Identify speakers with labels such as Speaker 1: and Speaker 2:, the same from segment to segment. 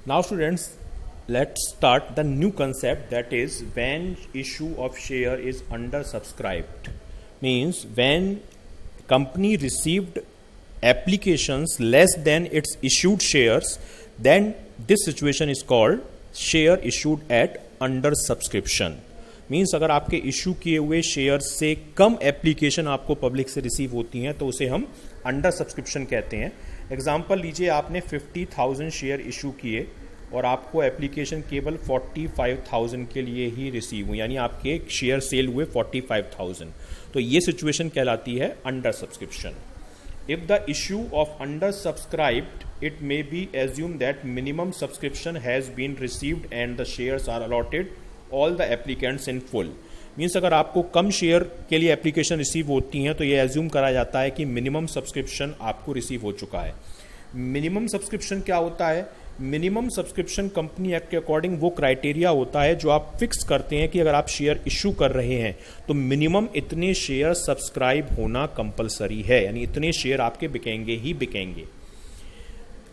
Speaker 1: Now students, let's start the new concept, that is when issue of share is undersubscribed. Means when company received applications less than its issued shares, then this situation is called share issued at under subscription. Means अगर आपके issue किए हुए share से कम application आपको public से receive होती हैं तो उसे हम अंडर सब्सक्रिप्शन कहते हैं. एग्जांपल लीजिए, आपने 50,000 शेयर इशू किए और आपको एप्लीकेशन केवल 45,000 के लिए ही रिसीव हुई, यानी आपके शेयर सेल हुए 45,000. तो ये सिचुएशन कहलाती है under subscription. If the issue of undersubscribed, it may be assumed that minimum subscription has been received and the shares are allotted all the applicants in full. Means अगर आपको कम share के लिए application receive होती हैं तो ये assume करा जाता है कि मिनिमम सब्सक्रिप्शन आपको रिसीव हो चुका है. मिनिमम सब्सक्रिप्शन क्या होता है? मिनिमम सब्सक्रिप्शन कंपनी एक्ट के अकॉर्डिंग वो क्राइटेरिया होता है जो आप फिक्स करते हैं कि अगर आप शेयर इशू कर रहे हैं तो मिनिमम इतने शेयर सब्सक्राइब होना कंपलसरी है, यानी इतने शेयर आपके बिकेंगे ही बिकेंगे.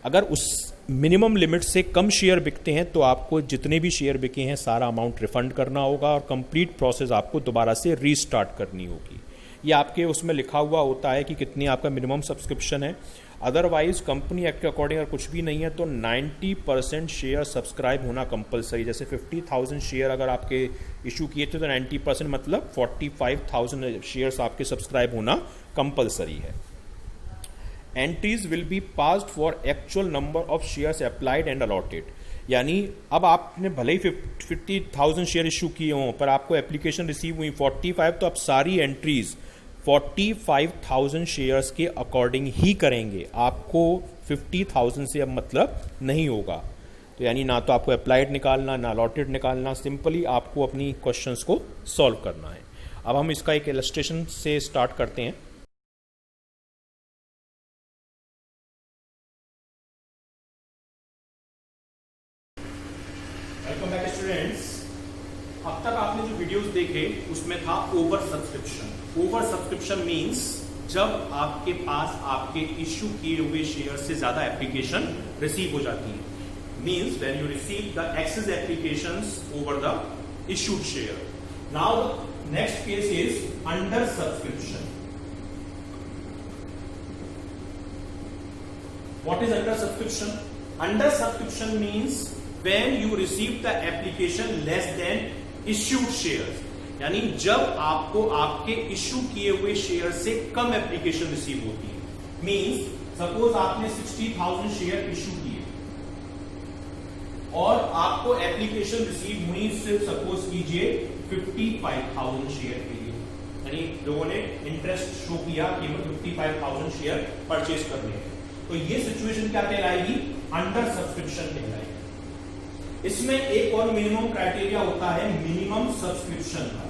Speaker 1: अगर उस मिनिमम लिमिट से कम शेयर बिकते हैं तो आपको जितने भी शेयर बिके हैं सारा अमाउंट रिफंड करना होगा और कंप्लीट प्रोसेस आपको दोबारा से रीस्टार्ट करनी होगी. ये आपके उसमें लिखा हुआ होता है कि कितनी आपका मिनिमम सब्सक्रिप्शन है. अदरवाइज कंपनी एक्ट के अकॉर्डिंग अगर कुछ भी नहीं है तो 90% शेयर सब्सक्राइब होना कंपलसरी. जैसे 50,000 शेयर अगर आपके इशू किए थे तो 90% मतलब 45,000 शेयर्स आपके सब्सक्राइब होना कंपलसरी है. Entries will be passed for actual number of shares applied and allotted. यानी अब आपने भले ही 50,000 शेयर इशू किए हों पर आपको एप्लीकेशन रिसीव हुई 45, तो अब सारी एंट्रीज 45,000 शेयर्स के अकॉर्डिंग ही करेंगे. आपको 50,000 से अब मतलब नहीं होगा. तो यानी ना तो आपको अप्लाइड निकालना ना अलॉटेड निकालना, सिंपली आपको अपनी क्वेश्चंस को सॉल्व करना है. अब हम इसका एक इलस्ट्रेशन से स्टार्ट करते हैं. Welcome back students. अब तक आपने जो वीडियोस देखे उसमें था over subscription. Over subscription means जब आपके पास आपके इश्यू किए हुए शेयर से ज्यादा एप्लीकेशन रिसीव हो जाती है. Means when you receive the excess applications over the issued share. Now the next case is under subscription. What is under subscription? Under subscription means when you receive the application less than issued shares, यानी जब आपको आपके issue किए हुए share से कम application receive होती है. Means suppose आपने 60,000 शेयर इश्यू किए और आपको एप्लीकेशन रिसीव हुई सिर्फ सपोज कीजिए 55,000 शेयर के लिए, यानी लोगों ने इंटरेस्ट शो किया कि 55,000 शेयर परचेज करने हैं. तो ये सिचुएशन क्या कहलाएगी? अंडर सब्सक्रिप्शन कहलाएगी. इसमें एक और मिनिमम क्राइटेरिया होता है मिनिमम सब्सक्रिप्शन का.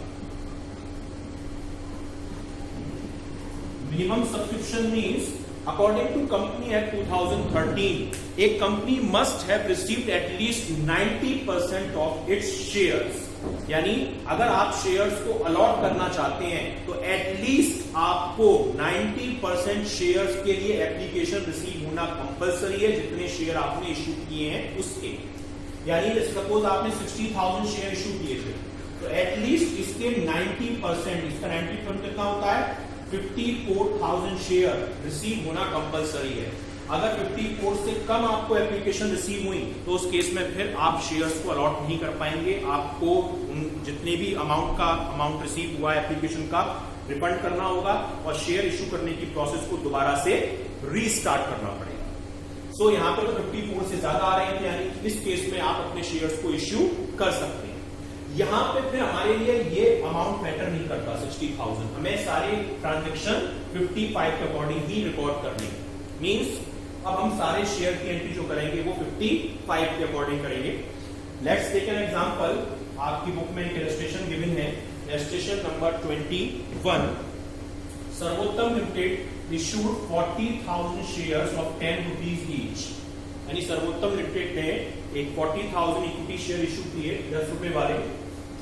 Speaker 1: Minimum subscription means according to company act 2013 एक company must have received at least 90% of its shares. यानी अगर आप शेयर्स को अलॉट करना चाहते हैं तो एटलीस्ट आपको 90% शेयर्स के लिए एप्लीकेशन रिसीव होना कंपलसरी है जितने शेयर आपने इश्यू किए हैं उसके. यानी सपोज आपने 60,000 शेयर इशू किए थे तो एटलीस्ट इसके 90%, इसका 90% कितना होता है? 54,000 शेयर रिसीव होना कंपलसरी है. अगर 54 से कम आपको एप्लीकेशन रिसीव हुई तो उस केस में फिर आप शेयर्स को अलॉट नहीं कर पाएंगे. आपको जितने भी अमाउंट रिसीव हुआ है एप्लीकेशन का रिफंड करना होगा और शेयर इशू करने की प्रोसेस को दोबारा से रीस्टार्ट करना पड़ेगा. सो यहां पे तो 54 से ज्यादा आ रहे थे, यानी इस केस में आप अपने शेयर्स को इश्यू कर सकते हैं. यहां पे फिर हमारे लिए ये अमाउंट मैटर नहीं करता 60,000. हमें सारे ट्रांजेक्शन 55 के अकॉर्डिंग ही रिकॉर्ड करने. मींस अब हम सारे शेयर की एंट्री जो करेंगे वो 55 के अकॉर्डिंग करेंगे. Let's take an example. आपकी बुक में एक इलस्ट्रेशन गिवन है. Illustration number 21. Sarvottam limited issued 40,000 shares of 10 rupees each. यानी सर्वोत्तम लिमिटेड ने एक 40,000 इक्विटी शेयर इशू किए 10 रुपए वाले.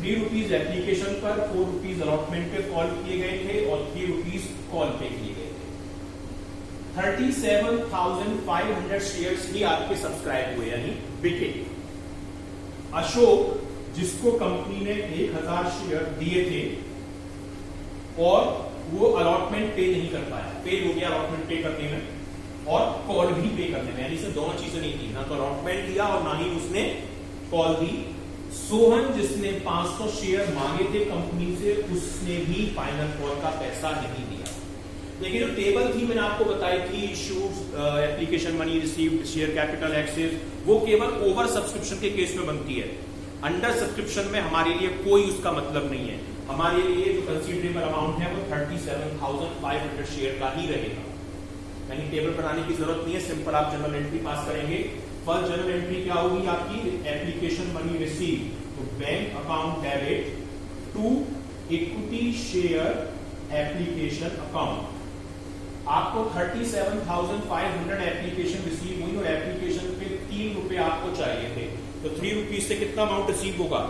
Speaker 1: 3 रुपीज एप्लीकेशन पर, 4 रुपीज अलॉटमेंट पे कॉल किए गए थे और 3 रुपीज कॉल पे किए गए थे. 37,500 शेयर्स ही आपके सब्सक्राइब हुए यानी बिके। अशोक जिसको कंपनी ने 1000 शेयर दिए थे और वो अलॉटमेंट पे नहीं कर पाया, फेल हो गया अलॉटमेंट पे करने में और कॉल भी पे करने में, यानी से दोनों चीजें नहीं थी, ना तो अलॉटमेंट दिया और ना ही उसने कॉल दी। सोहन जिसने 500 शेयर मांगे थे कंपनी से, उसने भी फाइनल कॉल का पैसा नहीं दिया। देखिए जो टेबल थी मैंने आपको बताई थी, issued, application money received, share capital excess, वो केवल ओवर सब्सक्रिप्शन के केस में बनती है। अंडर सब्सक्रिप्शन में हमारे लिए कोई उसका मतलब नहीं है। हमारे लिए जो कंसीडरेबल अमाउंट है वो 37,500 शेयर का ही रहेगा, यानी टेबल बनाने की जरूरत नहीं है, सिंपल आप जनरल एंट्री पास करेंगे। फर्स्ट जनरल एंट्री क्या होगी आपकी, एप्लीकेशन मनी रिसीव, तो bank account debit to equity share application account. आपको 37,500 एप्लीकेशन रिसीव हुई और एप्लीकेशन पे 3 रुपए आपको चाहिए थे, तो 3 रुपीज से कितना अमाउंट रिसीव होगा,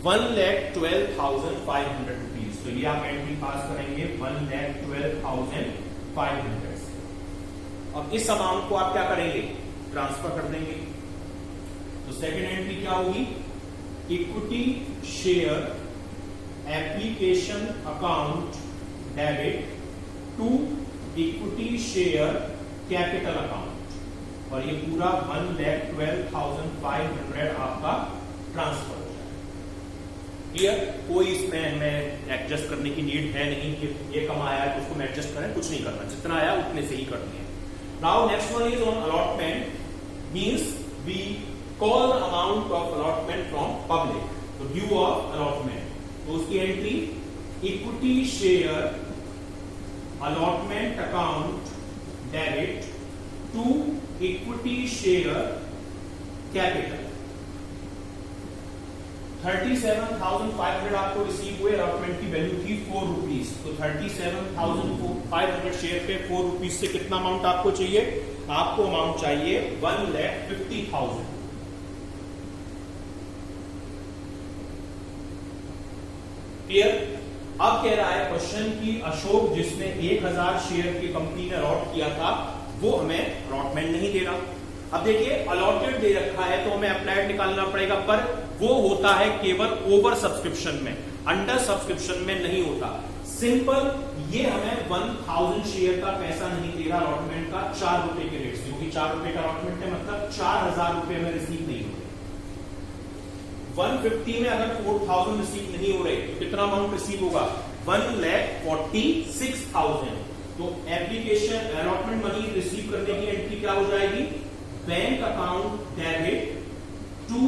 Speaker 1: 1,12,500 रुपीज। तो ये आप एंट्री पास करेंगे 1,12,500। अब इस अमाउंट को आप क्या करेंगे, ट्रांसफर कर देंगे। तो सेकेंड एंट्री क्या होगी, equity share application account debit to equity share capital account, और ये पूरा 1,12,500 आपका ट्रांसफर हो जाएगा। क्लियर, कोई इसमें हमें एडजस्ट करने की नीड है नहीं कि ये कम आया है तो उसको एडजस्ट करें, कुछ नहीं करना, जितना आया उतने से ही करनी है। Now next one is on allotment, means we call the amount of allotment from public, तो ड्यू ऑफ अलॉटमेंट, तो उसकी entry equity share allotment account debit to equity share capital. 37,500 आपको रिसीव हुए, अलॉटमेंट की वैल्यू थी 4 rupees, तो 37,500 share पे 4 rupees से कितना अमाउंट आपको चाहिए, आपको अमाउंट चाहिए 1,50,000। क्लियर। अब कह रहा है क्वेश्चन की अशोक जिसने 1000 शेयर की कंपनी ने अलॉट किया था वो हमें अलॉटमेंट नहीं दे रहा। अब देखिए अलॉटेड दे रखा है तो हमें अप्लाइड निकालना पड़ेगा, पर वो होता है केवल ओवर सब्सक्रिप्शन में, अंडर सब्सक्रिप्शन में नहीं होता। सिंपल, ये हमें 1000 शेयर का पैसा नहीं दे रहा अलॉटमेंट का, 4 रुपए के रेट से, क्योंकि 4 रुपए का अलॉटमेंट है, मतलब 4000 रुपए में रिसीव नहीं हो रहे। 150 में अगर 4000 रिसीव नहीं हो रहे तो कितना अमाउंट रिसीव होगा, 1,46,000। तो एप्लीकेशन अलॉटमेंट मनी रिसीव करने की एंट्री क्या हो जाएगी, bank account debit to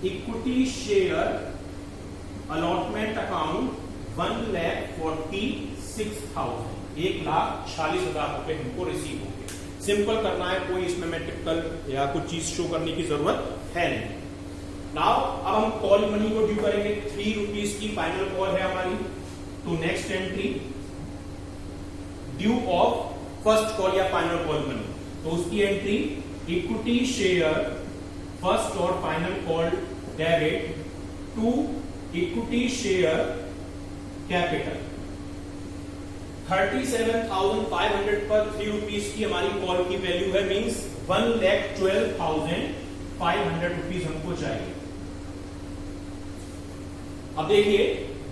Speaker 1: equity share allotment account 1,46,000, 1,46,000 रुपए हमको रिसीव होंगे। सिंपल करना है, कोई इसमें मैट्रिकल या कुछ चीज शो करने की जरूरत है नहीं। नाउ अब हम कॉल मनी को ड्यू करेंगे, 3 रुपीज की फाइनल कॉल है हमारी, तो next entry due of first call या फाइनल कॉल मनी, तो उसकी एंट्री इक्विटी शेयर फर्स्ट और final call debit to equity share capital. 37,500 पर 3 रुपीज की हमारी कॉल की वैल्यू है, मींस 1,12,500 रुपीज हमको चाहिए। अब देखिए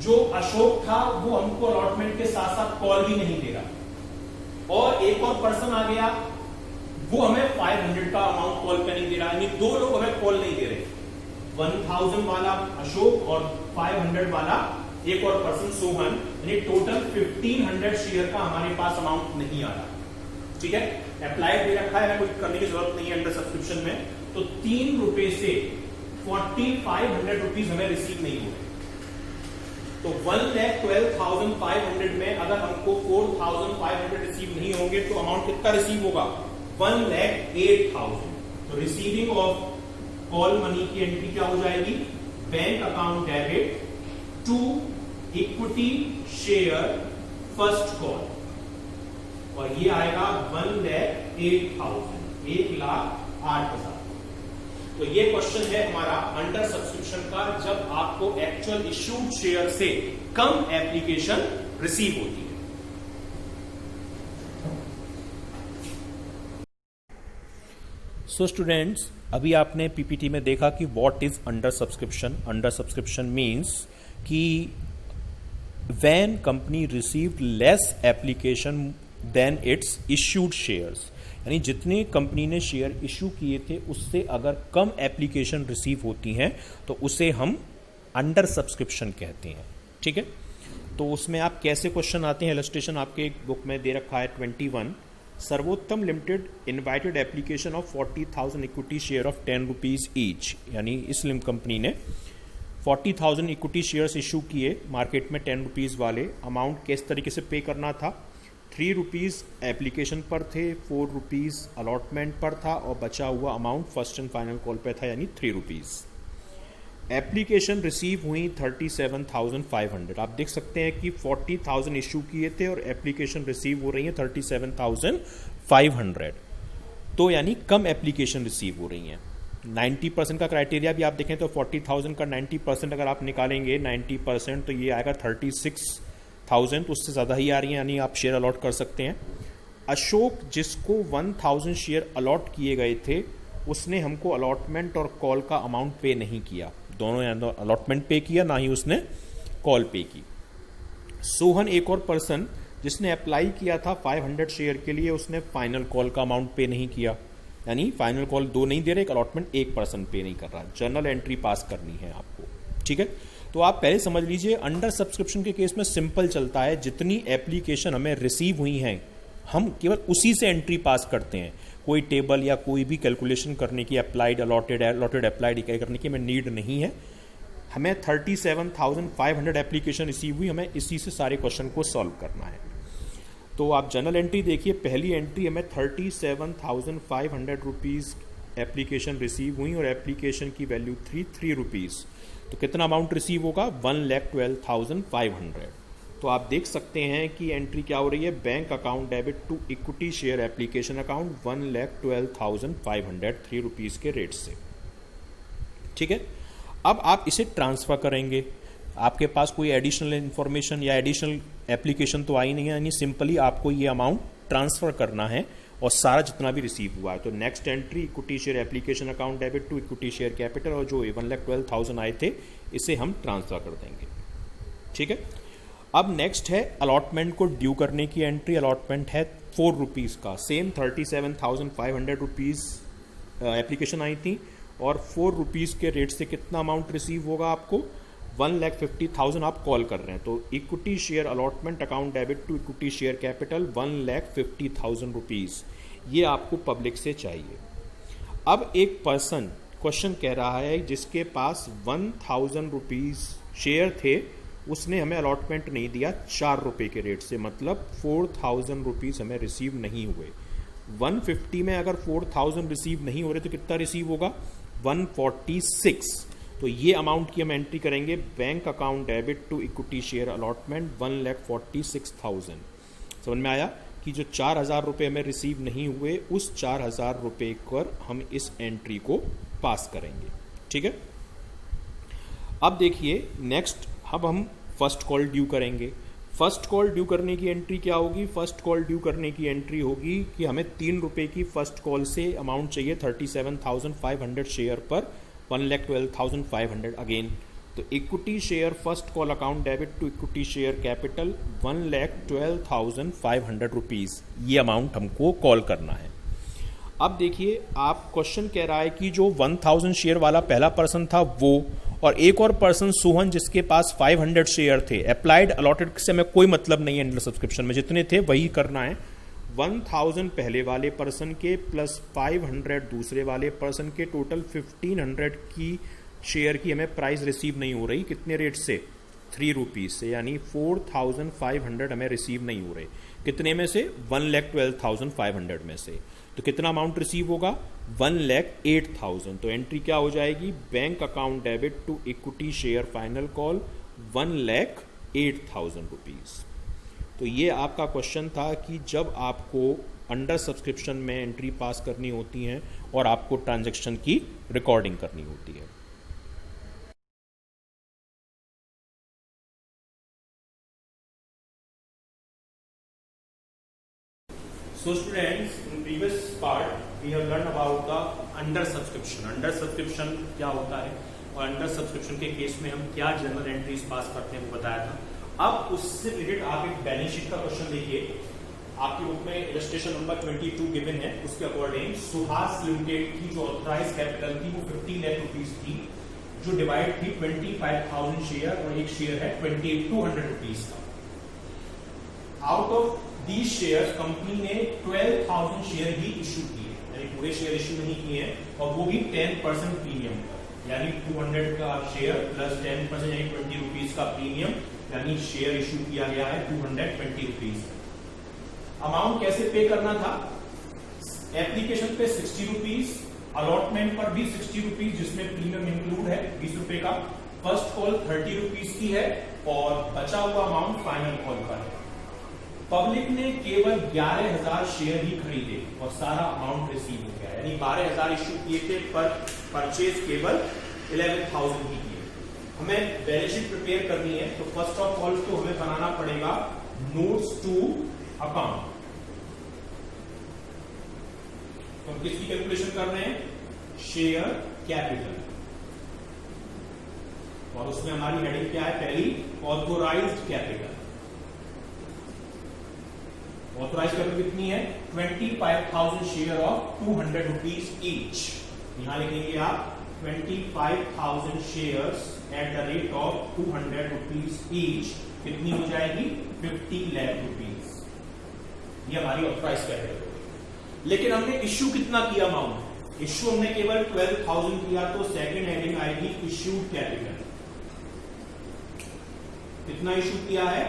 Speaker 1: जो अशोक था वो हमको अलॉटमेंट के साथ साथ कॉल भी नहीं दे रहा, और एक और पर्सन आ गया वो हमें 500 का अमाउंट कॉल पे नहीं दे रहा, यानी 2 लोग हमें कॉल नहीं दे रहे। 1000 वाला अशोक और 500 वाला एक और पर्सन सोहन, यानी टोटल 1500 शेयर का हमारे पास अमाउंट नहीं आ रहा। ठीक है, अप्लाइड दे रखा है, कुछ करने की जरूरत नहीं है अंडर सब्सक्रिप्शन में, तो 3 रुपए से 4,500 रुपीज हमें रिसीव नहीं हो रहे। तो 1,12,500 में अगर हमको 4,500 रिसीव नहीं होंगे तो अमाउंट कितना रिसीव होगा, 1,08,000। तो रिसीविंग ऑफ कॉल मनी की एंट्री क्या हो जाएगी, bank account debit to equity share first call, और ये आएगा 1,08,000, 1,08,000। तो ये क्वेश्चन है हमारा अंडर सब्सक्रिप्शन का, जब आपको एक्चुअल इश्यूड शेयर से कम एप्लीकेशन रिसीव होती है। सो स्टूडेंट्स, अभी आपने पीपीटी में देखा कि what is under subscription. Under subscription means कि when company received less application then its issued shares, यानी जितने कंपनी ने शेयर इश्यू किए थे उससे अगर कम एप्लीकेशन रिसीव होती हैं तो उसे हम अंडर सब्सक्रिप्शन कहते हैं. ठीक है, तो उसमें आप कैसे क्वेश्चन आते हैं, इलस्ट्रेशन आपके एक बुक में दे रखा है 21. Sarvottam limited invited application of 40,000 equity share of 10 rupees each, यानी इस लिम कंपनी ने 40,000 इक्विटी शेयर्स इशू किए मार्केट में 10 रुपीज़ वाले. अमाउंट किस तरीके से पे करना था, 3 रुपीज़ एप्लीकेशन पर थे, 4 रुपीज़ अलॉटमेंट पर था और बचा हुआ amount first and final call पे था, यानी 3 रुपीज़. एप्लीकेशन रिसीव हुई 37,500. आप देख सकते हैं कि 40,000 इशू किए थे और एप्लीकेशन रिसीव हो रही है 37,500. तो यानी कम एप्लीकेशन रिसीव हो रही हैं. 90% का क्राइटेरिया भी आप देखें तो 40,000 का 90% अगर आप निकालेंगे 90%, तो ये आएगा 36,000, उससे ज़्यादा ही आ रही है, यानी आप शेयर अलॉट कर सकते हैं. अशोक, जिसको 1,000 शेयर अलॉट किए गए थे, उसने हमको अलॉटमेंट और कॉल का अमाउंट पे नहीं किया. दोनों यानी अलॉटमेंट पे किया, ना ही उसने कॉल पे की. सोहन, एक और पर्सन जिसने अप्लाई किया था 500 शेयर के लिए, उसने फाइनल कॉल का अमाउंट पे नहीं किया, यानी फाइनल कॉल 2 नहीं दे रहे, एक अलॉटमेंट 1 पर्सन पे नहीं कर रहा. जर्नल एंट्री पास करनी है आपको. ठीक है, तो आप पहले समझ लीजिए अंडर सब्सक्रिप्शन के केस में सिंपल चलता है, जितनी एप्लीकेशन हमें रिसीव हुई हैं हम केवल उसी से एंट्री पास करते हैं. कोई टेबल या कोई भी कैलकुलेशन करने की, अप्लाइड अलॉटेड अप्लाइड इकाई करने की हमें नीड नहीं है. हमें 37,500 एप्लीकेशन रिसीव हुई, हमें इसी से सारे क्वेश्चन को सॉल्व करना है. तो आप जनरल एंट्री देखिए, पहली एंट्री हमें 37,500 रुपीज़ एप्लीकेशन रिसीव हुई और एप्लीकेशन की वैल्यू 3 रुपीज़. तो कितना अमाउंट रिसीव होगा, 1,12,500. तो आप देख सकते हैं कि एंट्री क्या हो रही है, bank account debit to equity share application account 1,12,500 3 rupees के रेट से. ठीक है, अब आप इसे ट्रांसफ़र करेंगे. आपके पास कोई एडिशनल इन्फॉर्मेशन या एडिशनल एप्लीकेशन तो आई नहीं है, यानी सिंपली आपको ये अमाउंट ट्रांसफ़र करना है और सारा जितना भी रिसीव हुआ है. तो next entry equity share application account debit to equity share capital, और जो 1,12,000 आए थे इसे हम ट्रांसफ़र कर देंगे. ठीक है, अब नेक्स्ट है अलॉटमेंट को ड्यू करने की एंट्री. अलॉटमेंट है 4 रुपीज़ का. सेम 37,500 रुपीज़ एप्लीकेशन आई थी और 4 रुपीज़ के रेट से कितना अमाउंट रिसीव होगा आपको, 1,50,000 आप कॉल कर रहे हैं. तो equity share allotment account debit to equity share capital 1,50,000 rupees, ये आपको पब्लिक से चाहिए. अब एक पर्सन क्वेश्चन कह रहा है जिसके पास 1,000 रुपीज़ शेयर थे, उसने हमें अलॉटमेंट नहीं दिया 4 रुपये के रेट से, मतलब 4,000 रुपीज़ हमें रिसीव नहीं हुए. 150 में अगर 4,000 रिसीव नहीं हो रहे तो कितना रिसीव होगा, 146. तो ये अमाउंट की हम एंट्री करेंगे, bank account debit to equity share allotment 1,46,000. समझ में आया कि जो 4,000 रुपये हमें रिसीव नहीं हुए, उस 4,000 रुपये पर हम इस एंट्री को पास करेंगे. ठीक है, अब देखिए नेक्स्ट, अब हम फर्स्ट कॉल ड्यू करेंगे. फर्स्ट कॉल ड्यू करने की एंट्री क्या होगी, फर्स्ट कॉल ड्यू करने की एंट्री होगी कि हमें 3 रुपये की फर्स्ट कॉल से अमाउंट चाहिए 37,500 शेयर पर 1,12,500 अगेन. तो equity share first call account debit to equity share capital 1,12,500 rupees, ये अमाउंट हमको कॉल करना है. अब देखिए, आप क्वेश्चन कह रहा है कि जो 1,000 शेयर वाला पहला पर्सन था वो, और एक और पर्सन सोहन जिसके पास 500 शेयर थे. अप्लाइड अलॉटेड से हमें कोई मतलब नहीं है, अंडर सब्सक्रिप्शन में जितने थे वही करना है. 1,000 पहले वाले पर्सन के प्लस 500 दूसरे वाले पर्सन के, टोटल 1,500 की शेयर की हमें प्राइस रिसीव नहीं हो रही. कितने रेट से, 3 रुपीज़ से, यानी 4,500 हमें रिसीव नहीं हो रहे. कितने में से, 1,12,500 में से. तो कितना अमाउंट रिसीव होगा, 1,08,000. तो एंट्री क्या हो जाएगी, bank account debit to equity share final call 1,08,000 rupees. तो ये आपका क्वेश्चन था कि जब आपको अंडर सब्सक्रिप्शन में एंट्री पास करनी होती है और आपको ट्रांजैक्शन की रिकॉर्डिंग करनी होती है. So students, in previous part we have learn about the under subscription. Under subscription क्या होता है और अंडर सब्सक्रिप्शन के केस में हम क्या जनरल एंट्रीज पास करते हैं वो बताया था। अब उससे रिलेटेड आप एक बैलेंस शीट का क्वेश्चन देखिए, आपके बुक में इलस्ट्रेशन नंबर 22 गिवन है। उसके अकॉर्डिंग सुहास लिमिटेड की जो ऑथराइज कैपिटल थी वो 50 लाख रुपीज थी, जो डिवाइड थी 25,000 शेयर और एक शेयर है 2,200 रुपीज का। Out of these share company ने 12,000 शेयर ही इश्यू किए, यानी पूरे शेयर इश्यू नहीं किए हैं, और वो भी 10% प्रीमियम पर, यानी 200 का शेयर प्लस 10% यानी 20 रुपीज का प्रीमियम, यानी शेयर इश्यू किया गया है 220 रुपीज। अमाउंट कैसे पे करना था? एप्लीकेशन पे 60 रुपीज, अलॉटमेंट पर भी 60 रुपीज जिसमें प्रीमियम इंक्लूड है 20 रुपए का, फर्स्ट कॉल 30 रुपीज की है और बचा हुआ अमाउंट फाइनल कॉल पर है। पब्लिक ने केवल 11,000 शेयर ही खरीदे और सारा अमाउंट रिसीव हो गया, यानी 12,000 इश्यू किए थे पर परचेज केवल 11,000 ही किए। हमें बैलेंस शीट प्रिपेयर करनी है तो फर्स्ट ऑफ ऑल तो हमें बनाना पड़ेगा नोट्स टू अकाउंट। तो हम किसकी कैलकुलेशन कर रहे हैं? शेयर कैपिटल, और उसमें हमारी हेडिंग क्या है? पहली ऑथोराइज्ड कैपिटल। ऑथोराइज कैपिटल कितनी है? 25,000 शेयर ऑफ 200 रुपीज ईच। यहां लिखेंगे आप 25,000 shares at the rate of 200 rupees each, कितनी हो जाएगी? 50 लाख रुपीज। ये हमारी ऑथोराइज कैपिटल। लेकिन हमने इश्यू कितना किया अमाउंट? इश्यू हमने केवल 12,000 किया, तो सेकंड हेडिंग आएगी इश्यूड कैपिटल। कितना इश्यू किया है?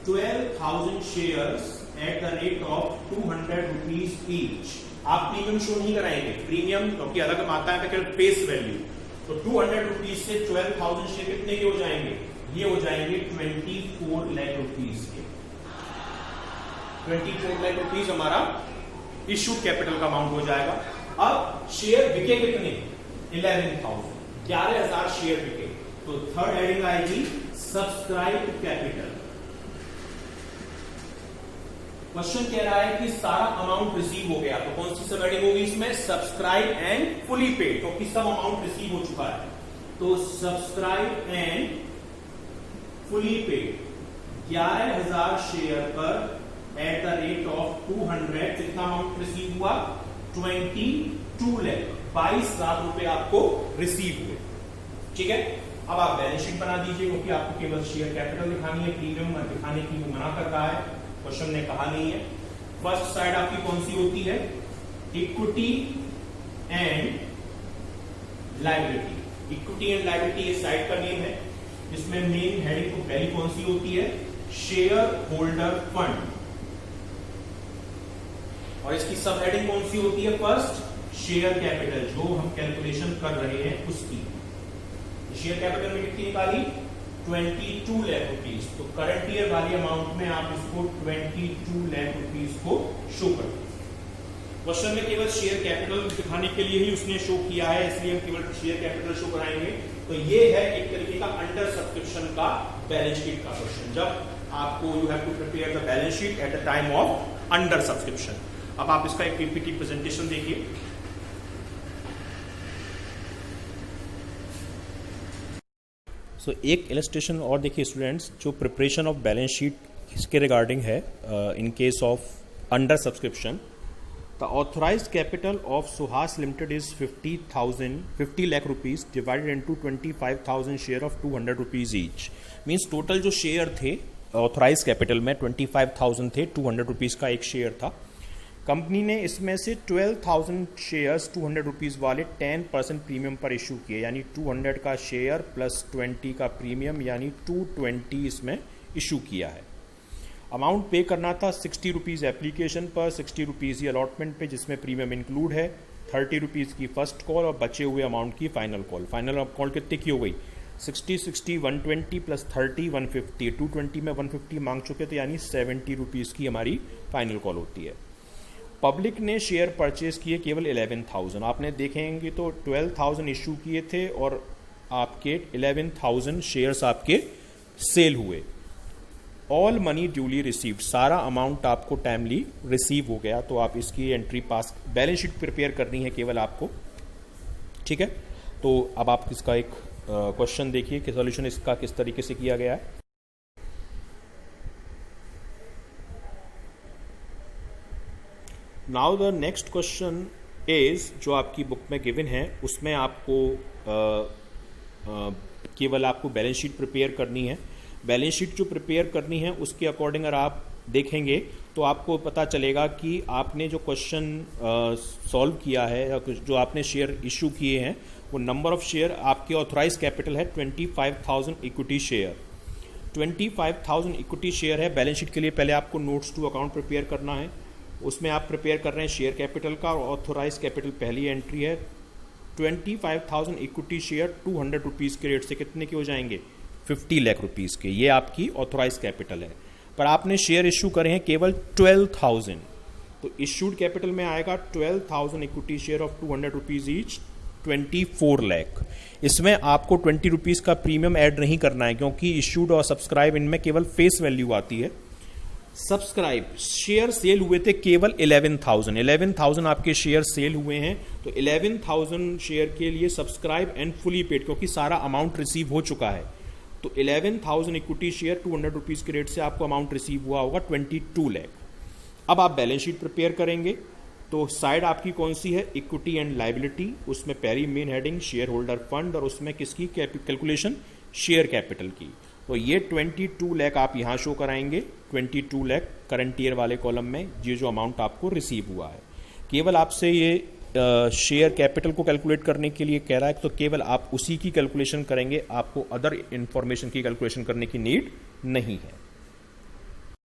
Speaker 1: 12,000 shares at the rate of 200 rupees each. आप प्रीमियम शो नहीं कराएंगे, प्रीमियम क्योंकि अलग आता है फेस वैल्यू, तो 200 रुपीज से 12,000 शेयर कितने के हो जाएंगे? ये हो जाएंगे 24 लाख रुपीज के। 24 लाख रुपीज हमारा इश्यू कैपिटल का अमाउंट हो जाएगा। अब शेयर बिके कितने? 11,000 शेयर बिके, तो थर्ड हेडिंग आएगी सब्सक्राइब्ड कैपिटल। क्वेश्चन कह रहा है कि सारा अमाउंट रिसीव हो गया, तो कौन सी सब हेडिंग होगी इसमें? सब्सक्राइब एंड फुली पेड, क्योंकि सब अमाउंट रिसीव हो चुका है। तो subscribe and fully paid 11,000 share पर एट द रेट ऑफ 200 कितना अमाउंट रिसीव हुआ? 22 लाख, 22 लाख रुपए आपको रिसीव हुए। ठीक है, अब आप बैलेंस शीट बना दीजिए, क्योंकि आपको केवल शेयर कैपिटल दिखानी है, प्रीमियम दिखाने की वो मना कर रहा है, क्वेश्चन ने कहा नहीं है। फर्स्ट साइड आपकी कौन सी होती है? Equity and liability. Equity and liability इस साइड का नेम है, जिसमें मेन हेडिंग को पहली कौन सी होती है? शेयर होल्डर फंड, और इसकी सब हेडिंग कौन सी होती है? फर्स्ट शेयर कैपिटल, जो हम कैलकुलेशन कर रहे हैं उसकी। शेयर कैपिटल में कितनी निकाली? 22 लाख रुपीज। तो करंट ईयर वाली अमाउंट में आप इसको 22 लाख रुपीज को शो करते हैं। क्वेश्चन में केवल शेयर कैपिटल दिखाने के लिए ही उसने शो किया है, इसलिए हम केवल शेयर कैपिटल शो कराएंगे। तो ये है एक तरीके का अंडर सब्सक्रिप्शन का बैलेंस शीट का क्वेश्चन, जब आपको you have to prepare the balance sheet at the time of under subscription. अब आप इसका एक पीपीटी प्रेजेंटेशन देखिए।
Speaker 2: सो एक इलस्ट्रेशन और देखिए स्टूडेंट्स, जो प्रिपरेशन ऑफ बैलेंस शीट इसके रिगार्डिंग है in case of under subscription. The authorised capital of Suhas limited is 50 lakh rupees divided into 25,000 share of 200 rupees each. Means total जो शेयर थे ऑथराइज्ड कैपिटल में 25,000 थे, 200 रुपीज का एक शेयर था। कंपनी ने इसमें से 12,000 शेयर्स 200 रुपीज़ वाले 10% प्रीमियम पर इशू किए, यानी 200 का शेयर प्लस 20 का प्रीमियम, यानी 220 इसमें इशू किया है। अमाउंट पे करना था 60 रुपीज़ एप्लीकेशन पर, 60 रुपीज़ ही अलॉटमेंट पे जिसमें प्रीमियम इंक्लूड है, 30 रुपीज़ की फर्स्ट कॉल और बचे हुए अमाउंट की फाइनल कॉल। फाइनल कॉल कितने की हो गई? 60 120 प्लस 30 150, 220 में 150 मांग चुके थे, यानी 70 रुपीज़ की हमारी फाइनल कॉल होती है। पब्लिक ने शेयर परचेज किए केवल 11,000। आपने देखेंगे तो 12,000 इशू किए थे और आपके 11,000 शेयर्स आपके सेल हुए। ऑल मनी ड्यूली रिसीव्ड, सारा अमाउंट आपको टाइमली रिसीव हो गया, तो आप इसकी एंट्री पास, बैलेंस शीट प्रिपेयर करनी है केवल आपको, ठीक है। तो अब आप इसका एक क्वेश्चन देखिए कि सॉल्यूशन इसका किस तरीके से किया गया है। Now the next question is, जो आपकी बुक में गिवन है उसमें आपको केवल आपको बैलेंस शीट प्रिपेयर करनी है। बैलेंस शीट जो प्रिपेयर करनी है उसके अकॉर्डिंग अगर आप देखेंगे तो आपको पता चलेगा कि आपने जो क्वेश्चन सॉल्व किया है या जो आपने शेयर इशू किए हैं, वो नंबर ऑफ शेयर, आपके ऑथराइज कैपिटल है 25,000 इक्विटी शेयर। 25,000 इक्विटी शेयर है। बैलेंस शीट के लिए पहले आपको नोट्स टू अकाउंट प्रिपेयर करना है, उसमें आप प्रिपेयर कर रहे हैं शेयर कैपिटल का, और ऑथोराइज कैपिटल पहली एंट्री है। 25,000 इक्विटी शेयर 200 रुपीज़ के रेट से कितने के हो जाएंगे? 50 लाख रुपीज़ के। ये आपकी ऑथोराइज कैपिटल है, पर आपने शेयर इशू करे हैं केवल 12,000, तो इशूड कैपिटल में आएगा 12,000 equity share of 200 rupees each, 24 lakh. इसमें आपको 20 रुपीज़ का प्रीमियम ऐड नहीं करना है, क्योंकि इशूड और सब्सक्राइब इनमें केवल फेस वैल्यू आती है। सब्सक्राइब शेयर सेल हुए थे केवल 11,000 आपके शेयर सेल हुए हैं, तो 11,000 शेयर के लिए सब्सक्राइब एंड फुली पेड, क्योंकि सारा अमाउंट रिसीव हो चुका है। तो 11,000 इक्विटी शेयर 200 रुपीज़ के रेट से आपको अमाउंट रिसीव हुआ होगा 22 लाख। अब आप बैलेंस शीट प्रिपेयर करेंगे, तो साइड आपकी कौन सी है? Equity and liability. उसमें पहली main heading share holder fund, और उसमें किसकी कैलकुलेशन? शेयर कैपिटल की। तो ये 22 लाख आप यहाँ शो कराएंगे, 22 लाख करंट ईयर वाले कॉलम में, ये जो अमाउंट आपको रिसीव हुआ है। केवल आपसे ये शेयर कैपिटल को कैलकुलेट करने के लिए कह रहा है, तो केवल आप उसी की कैलकुलेशन करेंगे, आपको अदर इंफॉर्मेशन की कैलकुलेशन करने की नीड नहीं है।